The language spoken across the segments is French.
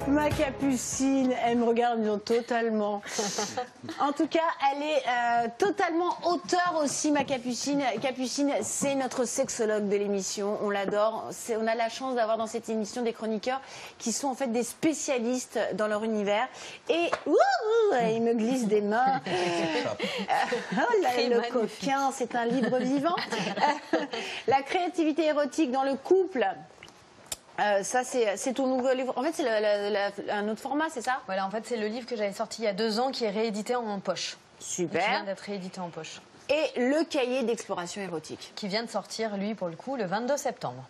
Ma Capucine, elle me regarde disons, totalement. En tout cas, elle est totalement auteure aussi, ma Capucine. Capucine, c'est notre sexologue de l'émission. On l'adore. On a la chance d'avoir dans cette émission des chroniqueurs qui sont en fait des spécialistes dans leur univers. Et il me glisse des mains. Oh là, le coquin, c'est un livre vivant. La créativité érotique dans le couple. Ça, c'est ton nouveau livre. En fait, c'est un autre format, c'est ça? Voilà, en fait, c'est le livre que j'avais sorti il y a 2 ans qui est réédité en poche. Super. Qui vient d'être réédité en poche. Et le cahier d'exploration érotique. Qui vient de sortir, lui, pour le coup, le 22 septembre.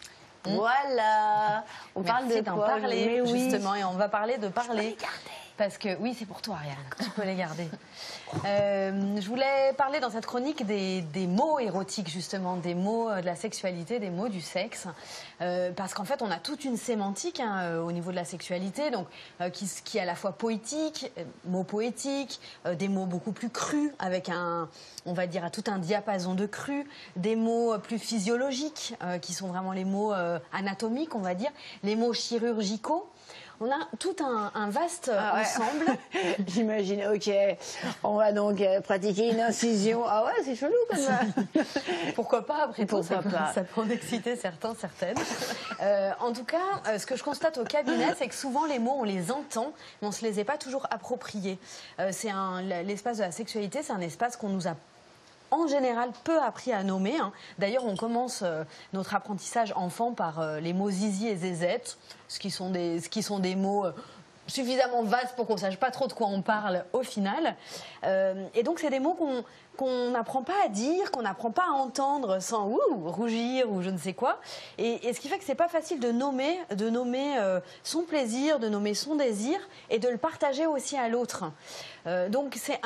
Voilà. On parle de d'en quoi, parler, oui. Justement, et on va parler de parler. Je peux les garder. Parce que, oui, c'est pour toi, Ariane, tu peux les garder. Je voulais parler dans cette chronique des mots érotiques, justement, des mots de la sexualité, des mots du sexe. Parce qu'en fait, on a toute une sémantique au niveau de la sexualité, donc, qui est à la fois poétique, mots poétiques, des mots beaucoup plus crus, avec on va dire, tout un diapason de crus, des mots plus physiologiques, qui sont vraiment les mots anatomiques, on va dire, les mots chirurgicaux. On a tout un vaste ensemble. J'imagine, ok, on va donc pratiquer une incision. Ah ouais, c'est chelou comme ça. Pourquoi pas, après tout, ça peut en exciter certains, certaines. En tout cas, ce que je constate au cabinet, c'est que souvent les mots, on les entend, mais on ne se les est pas toujours appropriés. L'espace de la sexualité, c'est un espace qu'on nous a en général peu appris à nommer. D'ailleurs, on commence notre apprentissage enfant par les mots zizi et zézette, ce qui sont des mots suffisamment vastes pour qu'on ne sache pas trop de quoi on parle au final. Et donc, c'est des mots qu'on n'apprend pas à dire, qu'on n'apprend pas à entendre sans rougir ou je ne sais quoi. Et ce qui fait que c'est pas facile de nommer son plaisir, de nommer son désir et de le partager aussi à l'autre. Donc c'est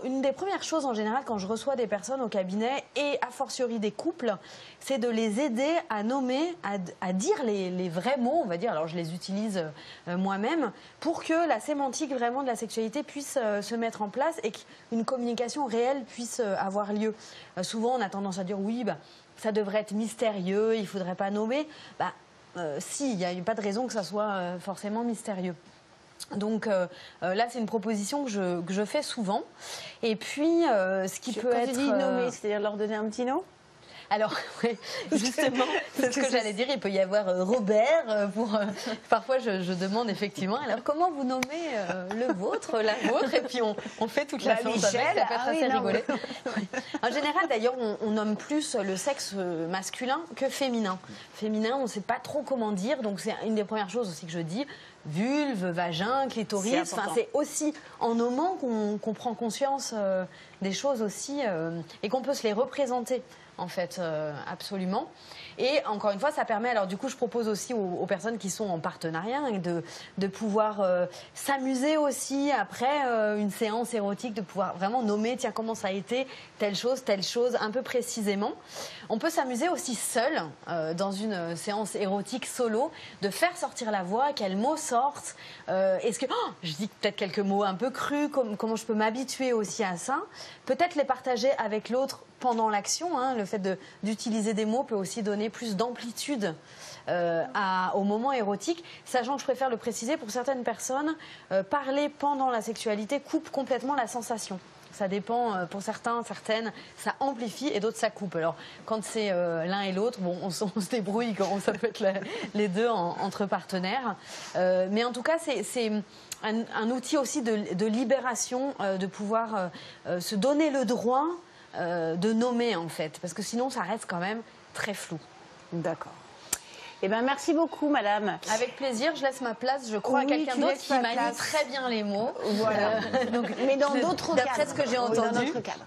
une des premières choses en général quand je reçois des personnes au cabinet et a fortiori des couples, c'est de les aider à nommer, à dire les vrais mots, on va dire, alors je les utilise moi-même, pour que la sémantique vraiment de la sexualité puisse se mettre en place et qu'une communication réelle puisse avoir lieu. Souvent on a tendance à dire oui, ça devrait être mystérieux, il ne faudrait pas nommer. Si, il n'y a pas de raison que ça soit forcément mystérieux. Donc là, c'est une proposition que je fais souvent. Et puis, ce qui peut être... Quand tu dis nommer, c'est-à-dire leur donner un petit nom? Alors, oui, justement, c'est ce que j'allais dire. Il peut y avoir Robert. Parfois, je demande effectivement, alors comment vous nommez le vôtre, la vôtre? Et puis, on fait toute la séance avec. Ça peut être assez rigolé. Oui. En général, d'ailleurs, on nomme plus le sexe masculin que féminin. Féminin, on ne sait pas trop comment dire. Donc, c'est une des premières choses aussi que je dis. Vulve, vagin, clitoris. C'est aussi en nommant qu'on prend conscience des choses aussi et qu'on peut se les représenter. En fait, absolument. Et encore une fois, ça permet, alors du coup, je propose aussi aux personnes qui sont en partenariat de pouvoir s'amuser aussi après une séance érotique, de pouvoir vraiment nommer, tiens, comment ça a été, telle chose, un peu précisément. On peut s'amuser aussi seul, dans une séance érotique solo, de faire sortir la voix, quels mots sortent. Est-ce que, je dis peut-être quelques mots un peu crus, comment je peux m'habituer aussi à ça. Peut-être les partager avec l'autre pendant l'action. Le fait d'utiliser des mots peut aussi donner plus d'amplitude au moment érotique, sachant que je préfère le préciser, pour certaines personnes, parler pendant la sexualité coupe complètement la sensation. Ça dépend, pour certains, certaines, ça amplifie et d'autres ça coupe. Alors, quand c'est l'un et l'autre, bon, on se débrouille, ça peut être les deux entre partenaires. Mais en tout cas, c'est un outil aussi de libération, de pouvoir se donner le droit de nommer, en fait. Parce que sinon, ça reste quand même très flou. D'accord. Eh bien, merci beaucoup, madame. Avec plaisir, je laisse ma place, je crois, à quelqu'un d'autre qui manie très bien les mots. Voilà. Mais dans d'autres cadres. D'après ce que j'ai entendu. Oui, dans d'autres cadres.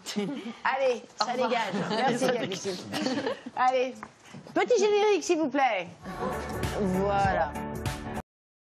Allez, ça dégage. Merci, Capucine. Allez, petit générique, s'il vous plaît. Voilà.